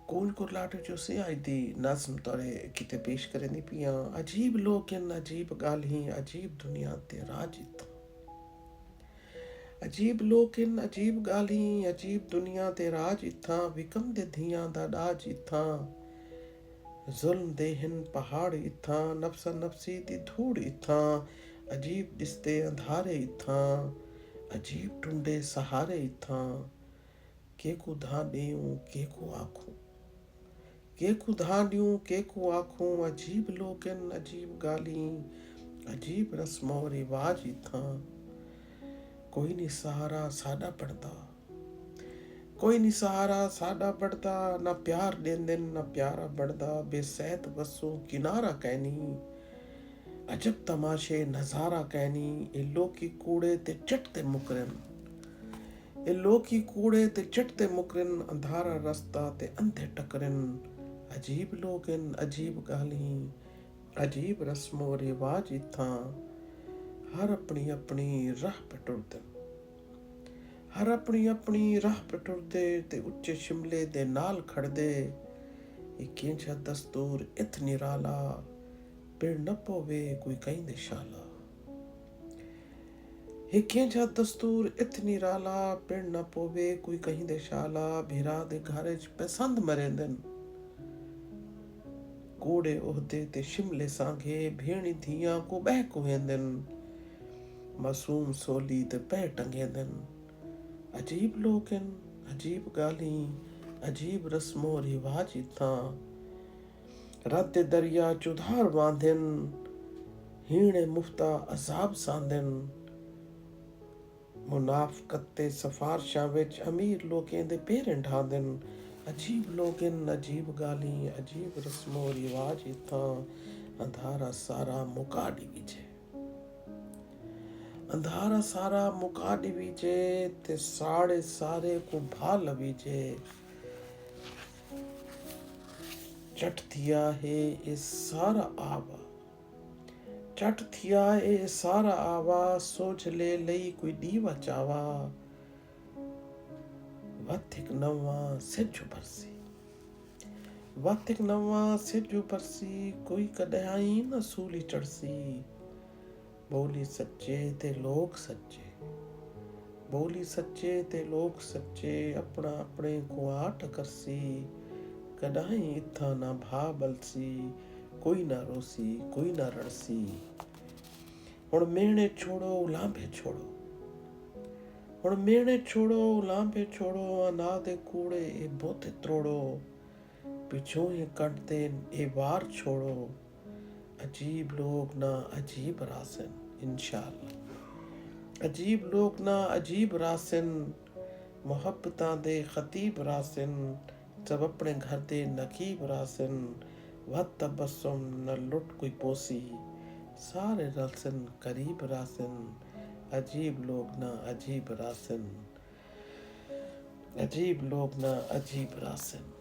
Cool कुरलाट चूसी आई दी नज़म तोरे किते पेश करेंदी पिया। अजीब लोग इन अजीब गाल्ही अजीब दुनिया ते राज इत्थां। अजीब लोग इन अजीब गाल्ही अजीब दुनिया ते राज इत्थां। विकम दे धियां दा डाज इत्थां। जुल्म दे हिन पहाड़ इत्थां। नफ्सा नफ्सी दी धूड़ इत्थां। अजीब दिसते अंधारे इत्थां। अजीब टुंडे सहारे इत्थां। केकू धा ॾेऊं केकू आखूं केकू धा ॾियूं केकू आखूं। अजीब लोग इन अजीब गाल्ही अजीब रस्मो रिवाज इत्थां। कोई नहीं सहारा साडा पड़दा कोई नहीं सहारा साडा पड़दा। ना प्यार ॾेंदन ना प्यारा बढ़दा। बेसैत वसू किनारा कहनी अजब तमाशे नज़ारा कहनी। ए लोकी कूड़े ते चटते मुकरन ए लोकी कूड़े ते चटते मुकरन। अंधारा रस्ता ते अंधे टकरन। अजीब लोग इन अजीब गाल्ही अजीब रस्मो रिवाज इत्थां। हर अपनी अपनी राह पे टुरदन हर अपनी अपनी राह पे टुरदे ते उच्चे शिमले दे नाल खड़दे। ये केंजा दस्तूर इत निराला पिड़ न पोवे कोई कहीं दे शाला। ये केंजा दस्तूर इत निराला पिड़ न पोवे कोई कहीं दे शाला। भिरा दे घर च पसंद मरेंदन कूड़े ओहदे ते शिमले सांघे। भेणी धियां को बह कुहेंदन मासूम सोली ते पै टंगेंदन। अजीब लोग इन अजीब गाल्ही अजीब रस्मो रिवाज इत्थां। रत दरिया चुधार बांधन हीणे मुफ्ता अजाब सांदन। मुनाफकत ते सफारशां विच अमीर लोकें दे पेरें ढांदन। अजीब लोग इन अजीब गाल्ही अजीब रस्मो रिवाज इत्थां। अंधारा सारा मुका डिविजे अंधारा सारा मुका डिविजे ते साड़े सारे को भा लवीजे। चट थिया है ए सारा आवा चट थिया ए सारा आवा। सोच ले लई कोई दीवा चावा। वथिक नवा सिज बरसी वथिक नवा सिज बरसी। कोई कॾहिं न सूली चढ़सी। बोली सच्चे ते लोग सच्चे बोली सच्चे ते लोग सच्चे। अपना अपने को आट करसी। कॾहिं इत्थां ना भा बलसी। कोई ना रोसी कोई ना रड़सी। हुण मेहणे छोड़ो उलांभे छोड़ो हुण मेहणे छोड़ो उलांभे छोड़ो। अनादे कूड़े ए बोते त्रोड़ो। पिछों ही कटते ए वार छोड़ो। अजीब लोग ना अजीब रासन इंशाअल्लाह। अजीब लोग ना अजीब रासन मुहब्बतां दे खतीब रासन। सब अपने घर दे नकीब रासन। वत तबस्सुम न लुट कोई पोसी। सारे रलसन करीब रासन। अजीब लोग ना अजीब रासन अजीब लोग ना अजीब रासन।